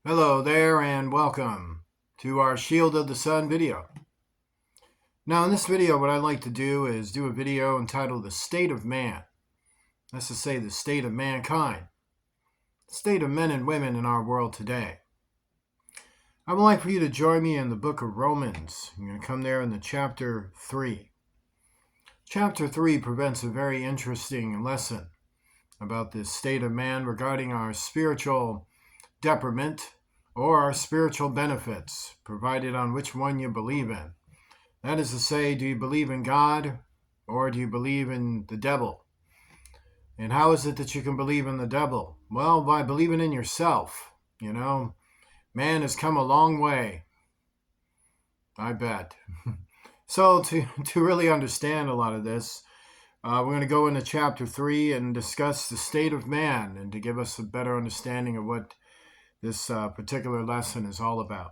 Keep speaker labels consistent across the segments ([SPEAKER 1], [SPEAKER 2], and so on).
[SPEAKER 1] Hello there and welcome to our Shield of the Sun video. Now in this video what I'd like to do is do a video entitled The State of Man. That's to say the state of mankind, the state of men and women in our world today. I would like for you to join me in the book of Romans. I'm going to come there in the chapter 3. Chapter 3 presents a very interesting lesson about this state of man regarding our spiritual detriment or our spiritual benefits, provided on which one you believe in. That is to say, do you believe in God or do you believe in the devil? And how is it that you can believe in the devil? Well, by believing in yourself. Man has come a long way, I bet. So to really understand a lot of this, we're going to go into chapter 3 and discuss the state of man, and to give us a better understanding of what this particular lesson is all about.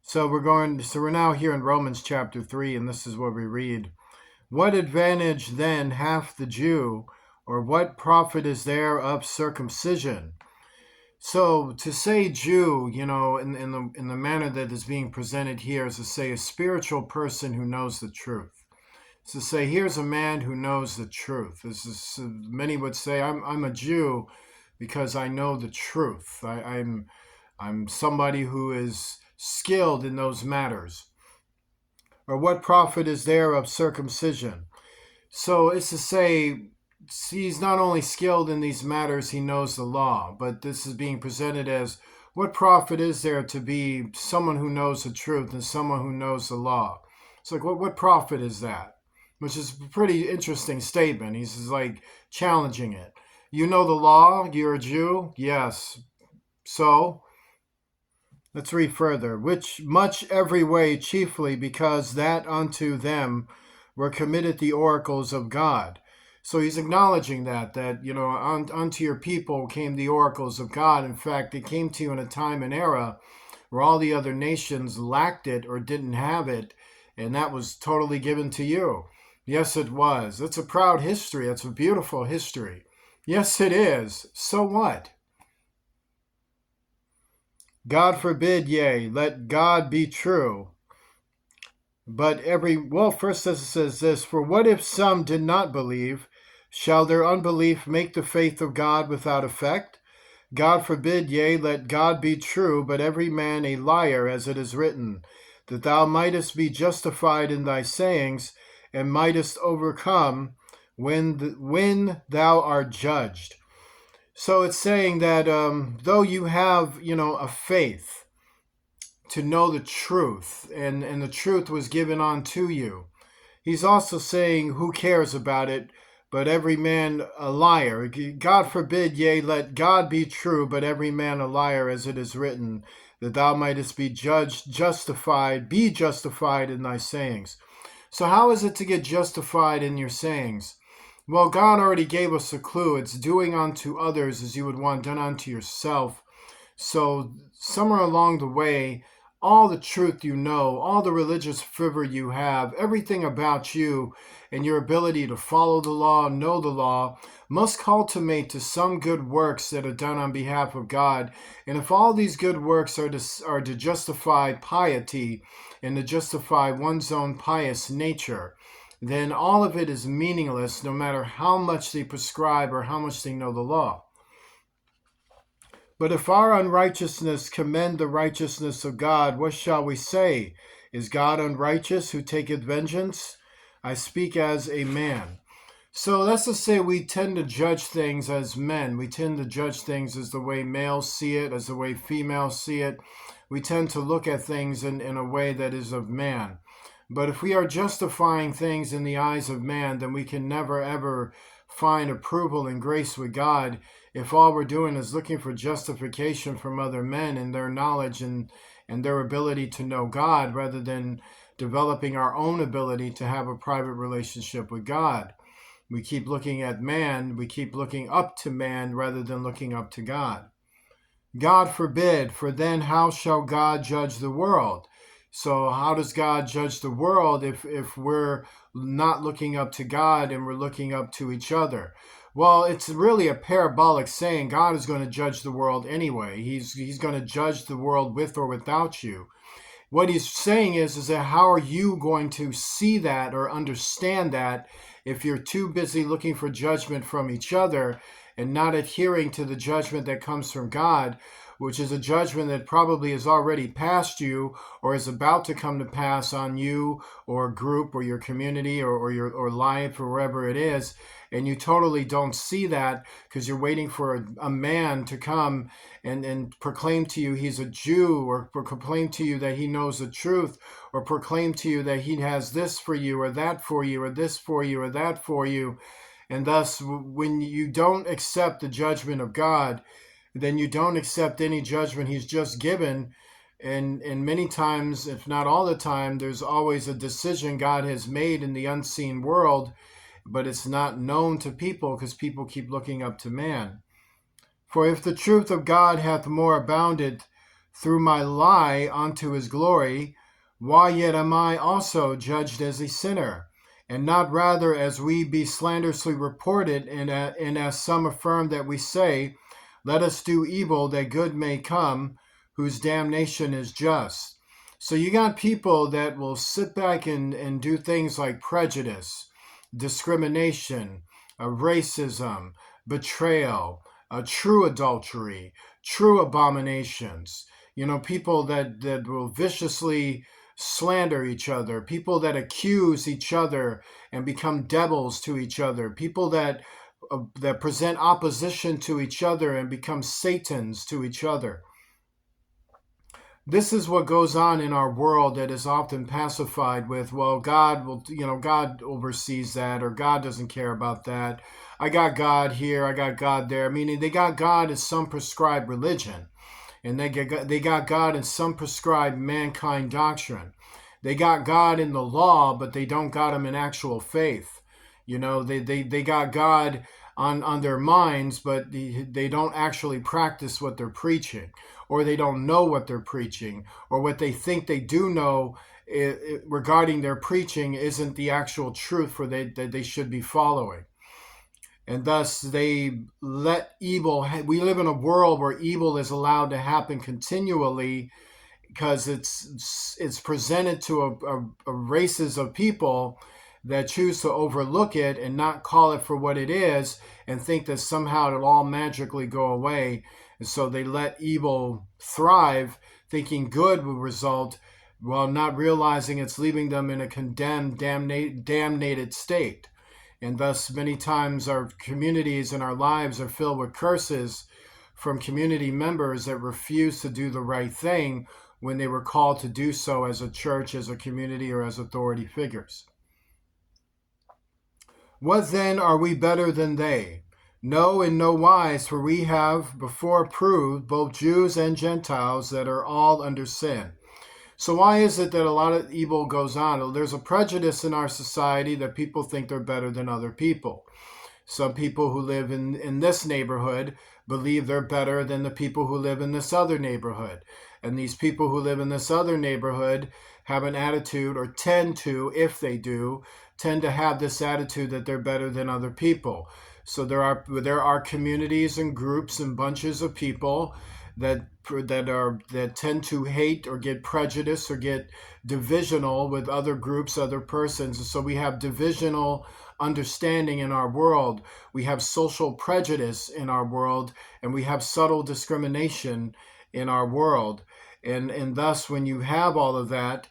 [SPEAKER 1] So we're now here in Romans chapter 3, and this is what we read. What advantage then hath the Jew, or what profit is there of circumcision? So to say Jew, in the manner that is being presented here, is to say a spiritual person who knows the truth. It's to say here's a man who knows the truth. This is, many would say I'm a Jew because I know the truth. I'm somebody who is skilled in those matters. Or what profit is there of circumcision? So it's to say he's not only skilled in these matters, he knows the law, but this is being presented as what profit is there to be someone who knows the truth and someone who knows the law? It's like, what profit is that? Which is a pretty interesting statement. He's like challenging it. You know the law, you're a Jew? Yes. So, let's read further. Which much every way chiefly because that unto them were committed the oracles of God. So he's acknowledging that unto your people came the oracles of God. In fact, it came to you in a time and era where all the other nations lacked it or didn't have it, and that was totally given to you. Yes, it was. It's a proud history. It's a beautiful history. Yes, it is. So what? God forbid, yea, let God be true. But first it says this, for what if some did not believe? Shall their unbelief make the faith of God without effect? God forbid, yea, let God be true, but every man a liar, as it is written, that thou mightest be justified in thy sayings, and mightest overcome when thou art judged. So it's saying that though you have, a faith to know the truth, and the truth was given unto you, he's also saying who cares about it, but every man a liar. God forbid, yea, let God be true, but every man a liar, as it is written, that thou mightest be justified in thy sayings. So how is it to get justified in your sayings? Well, God already gave us a clue. It's doing unto others as you would want done unto yourself. So somewhere along the way, all the truth you know, all the religious fervor you have, everything about you and your ability to follow the law, know the law, must culminate to some good works that are done on behalf of God. And if all these good works are to justify piety and to justify one's own pious nature, then all of it is meaningless, no matter how much they prescribe or how much they know the law. But if our unrighteousness commend the righteousness of God, what shall we say? Is God unrighteous who taketh vengeance? I speak as a man. So that's to say we tend to judge things as men. We tend to judge things as the way males see it, as the way females see it. We tend to look at things in a way that is of man. But if we are justifying things in the eyes of man, then we can never ever find approval and grace with God if all we're doing is looking for justification from other men and their knowledge and their ability to know God, rather than developing our own ability to have a private relationship with God. We keep looking at man, we keep looking up to man rather than looking up to God. God forbid, for then how shall God judge the world? So how does God judge the world if we're not looking up to God and we're looking up to each other? Well, it's really a parabolic saying. God is going to judge the world anyway. He's going to judge the world with or without you. What he's saying is that how are you going to see that or understand that if you're too busy looking for judgment from each other and not adhering to the judgment that comes from God, which is a judgment that probably has already passed you or is about to come to pass on you or a group or your community or your life or wherever it is, and you totally don't see that because you're waiting for a man to come and proclaim to you he's a Jew, or proclaim to you that he knows the truth, or proclaim to you that he has this for you or that for you or this for you or that for you. And thus, when you don't accept the judgment of God, then you don't accept any judgment he's just given. And many times, if not all the time, there's always a decision God has made in the unseen world, but it's not known to people because people keep looking up to man. For if the truth of God hath more abounded through my lie unto his glory, why yet am I also judged as a sinner? And not rather as we be slanderously reported, and as some affirm that we say, let us do evil that good may come, whose damnation is just. So you got people that will sit back and do things like prejudice, discrimination, racism, betrayal, true adultery, true abominations. People that will viciously slander each other, people that accuse each other and become devils to each other, people that present opposition to each other and become Satans to each other. This is what goes on in our world that is often pacified with, well, God oversees that, or God doesn't care about that. I got God here, I got God there. Meaning they got God as some prescribed religion, and they got God in some prescribed mankind doctrine. They got God in the law, but they don't got him in actual faith. They got God on their minds, but they don't actually practice what they're preaching, or they don't know what they're preaching, or what they think they do know regarding their preaching isn't the actual truth that they should be following. And thus they let evil, we live in a world where evil is allowed to happen continually because it's presented to a races of people that choose to overlook it and not call it for what it is and think that somehow it'll all magically go away. And so they let evil thrive, thinking good will result, while not realizing it's leaving them in a condemned, damnated state. And thus, many times our communities and our lives are filled with curses from community members that refuse to do the right thing when they were called to do so as a church, as a community, or as authority figures. What then are we better than they? No, in no wise, for we have before proved, both Jews and Gentiles, that are all under sin. So why is it that a lot of evil goes on? There's a prejudice in our society that people think they're better than other people. Some people who live in this neighborhood believe they're better than the people who live in this other neighborhood. And these people who live in this other neighborhood have an attitude, or tend to, if they do, tend to have this attitude that they're better than other people. So there are communities and groups and bunches of people that tend to hate or get prejudiced or get divisional with other groups, other persons. And so we have divisional understanding in our world. We have social prejudice in our world, and we have subtle discrimination in our world. And thus, when you have all of that,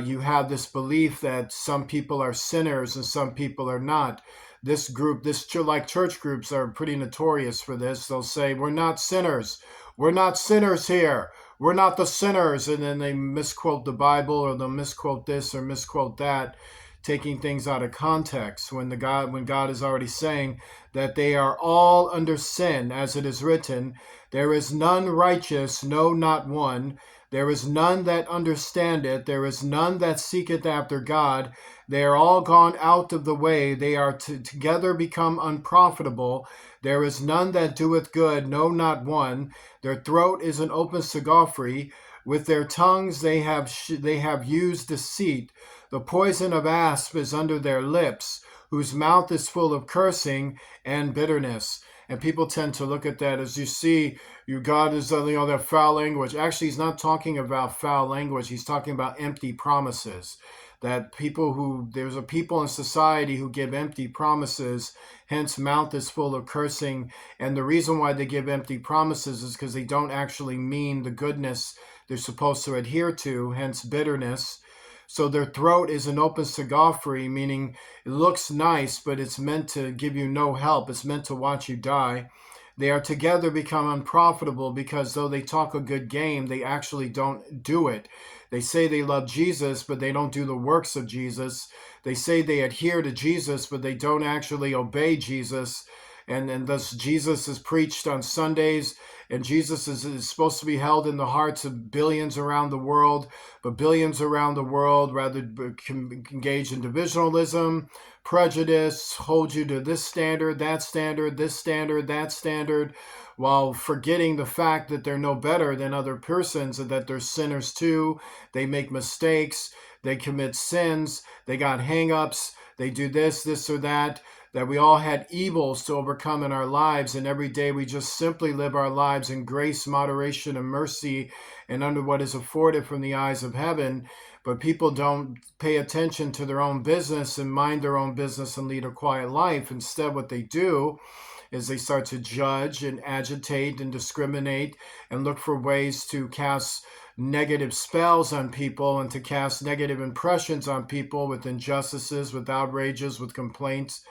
[SPEAKER 1] you have this belief that some people are sinners and some people are not. Like church groups are pretty notorious for this. They'll say, we're not sinners. We're not sinners here. We're not the sinners. And then they misquote the Bible, or they'll misquote this or misquote that, taking things out of context when God is already saying that they are all under sin, as it is written, there is none righteous, no, not one. There is none that understandeth. There is none that seeketh after God. They are all gone out of the way. They are together become unprofitable. There is none that doeth good, no, not one. Their throat is an open segofry. With their tongues they have used deceit. The poison of asp is under their lips, whose mouth is full of cursing and bitterness. And people tend to look at that as you see, God is, that foul language. Actually, he's not talking about foul language. He's talking about empty promises. That there's a people in society who give empty promises, hence mouth is full of cursing. And the reason why they give empty promises is because they don't actually mean the goodness they're supposed to adhere to, hence bitterness. So their throat is an open cigar free, meaning it looks nice, but it's meant to give you no help. It's meant to watch you die. They are together become unprofitable because though they talk a good game, they actually don't do it. They say they love Jesus, but they don't do the works of Jesus. They say they adhere to Jesus, but they don't actually obey Jesus. And thus Jesus is preached on Sundays, and Jesus is supposed to be held in the hearts of billions around the world, but billions around the world rather engage in divisionalism, prejudice, hold you to this standard, that standard, this standard, that standard, while forgetting the fact that they're no better than other persons and that they're sinners too. They make mistakes, they commit sins, they got hang-ups, they do this or that we all had evils to overcome in our lives, and every day we just simply live our lives in grace, moderation, and mercy, and under what is afforded from the eyes of heaven. But people don't pay attention to their own business and mind their own business and lead a quiet life. Instead, what they do is they start to judge and agitate and discriminate and look for ways to cast negative spells on people and to cast negative impressions on people with injustices, with outrages, with complaints.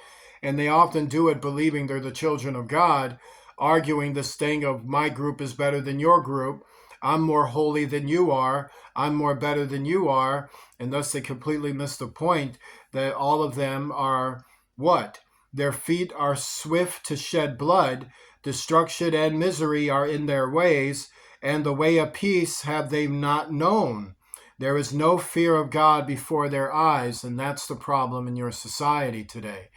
[SPEAKER 1] And they often do it believing they're the children of God, arguing this thing of my group is better than your group. I'm more holy than you are. I'm more better than you are. And thus they completely miss the point that all of them are what? Their feet are swift to shed blood. Destruction and misery are in their ways. And the way of peace have they not known. There is no fear of God before their eyes. And that's the problem in your society today.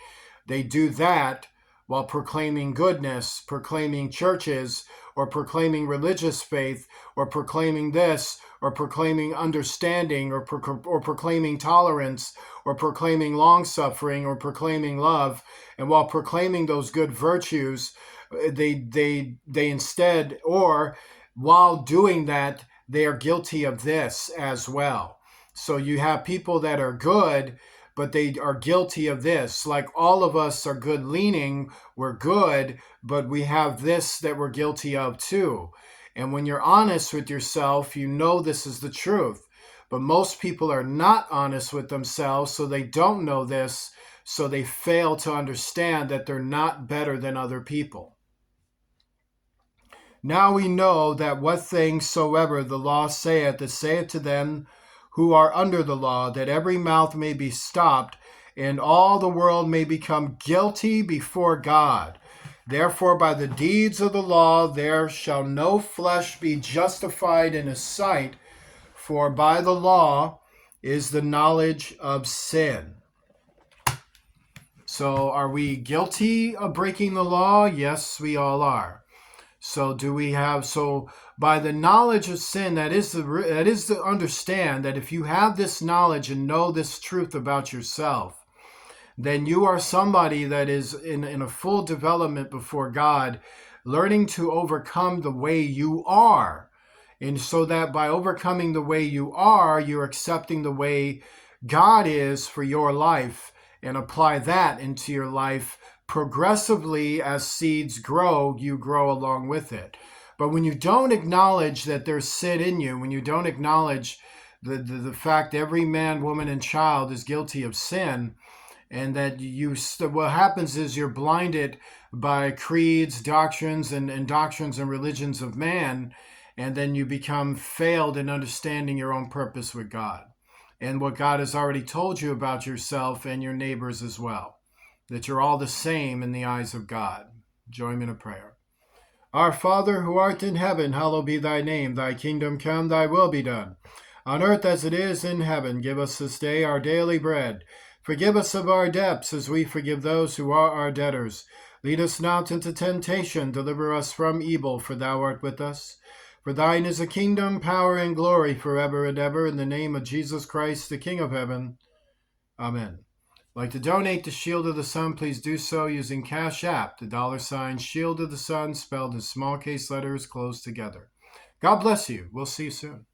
[SPEAKER 1] They do that while proclaiming goodness, proclaiming churches, or proclaiming religious faith, or proclaiming this, or proclaiming understanding, or proclaiming tolerance, or proclaiming long-suffering, or proclaiming love. And while proclaiming those good virtues, they instead, or while doing that, they are guilty of this as well. So you have people that are good, but they are guilty of this. Like all of us are good leaning, we're good, but we have this that we're guilty of too. And when you're honest with yourself, you know this is the truth. But most people are not honest with themselves, so they don't know this, so they fail to understand that they're not better than other people. Now we know that what things soever the law saith, it saith to them who are under the law, that every mouth may be stopped, and all the world may become guilty before God. Therefore, by the deeds of the law, there shall no flesh be justified in his sight, for by the law is the knowledge of sin. So, are we guilty of breaking the law? Yes, we all are. So by the knowledge of sin, that is to understand that if you have this knowledge and know this truth about yourself, then you are somebody that is in a full development before God, learning to overcome the way you are. And so that by overcoming the way you are, you're accepting the way God is for your life and apply that into your life. Progressively, as seeds grow, you grow along with it. But when you don't acknowledge that there's sin in you, when you don't acknowledge the fact every man, woman, and child is guilty of sin, and that what happens is you're blinded by creeds, doctrines, and doctrines and religions of man, and then you become failed in understanding your own purpose with God and what God has already told you about yourself and your neighbors as well. That you're all the same in the eyes of God. Join me in a prayer. Our Father, who art in heaven, hallowed be thy name. Thy kingdom come, thy will be done. On earth as it is in heaven. Give us this day our daily bread. Forgive us of our debts, as we forgive those who are our debtors. Lead us not into temptation. Deliver us from evil, for thou art with us. For thine is the kingdom, power, and glory forever and ever. In the name of Jesus Christ, the King of heaven. Amen. Like to donate to Shield of the Sun, please do so using Cash App, the $ Shield of the Sun, spelled in small case letters closed together. God bless you. We'll see you soon.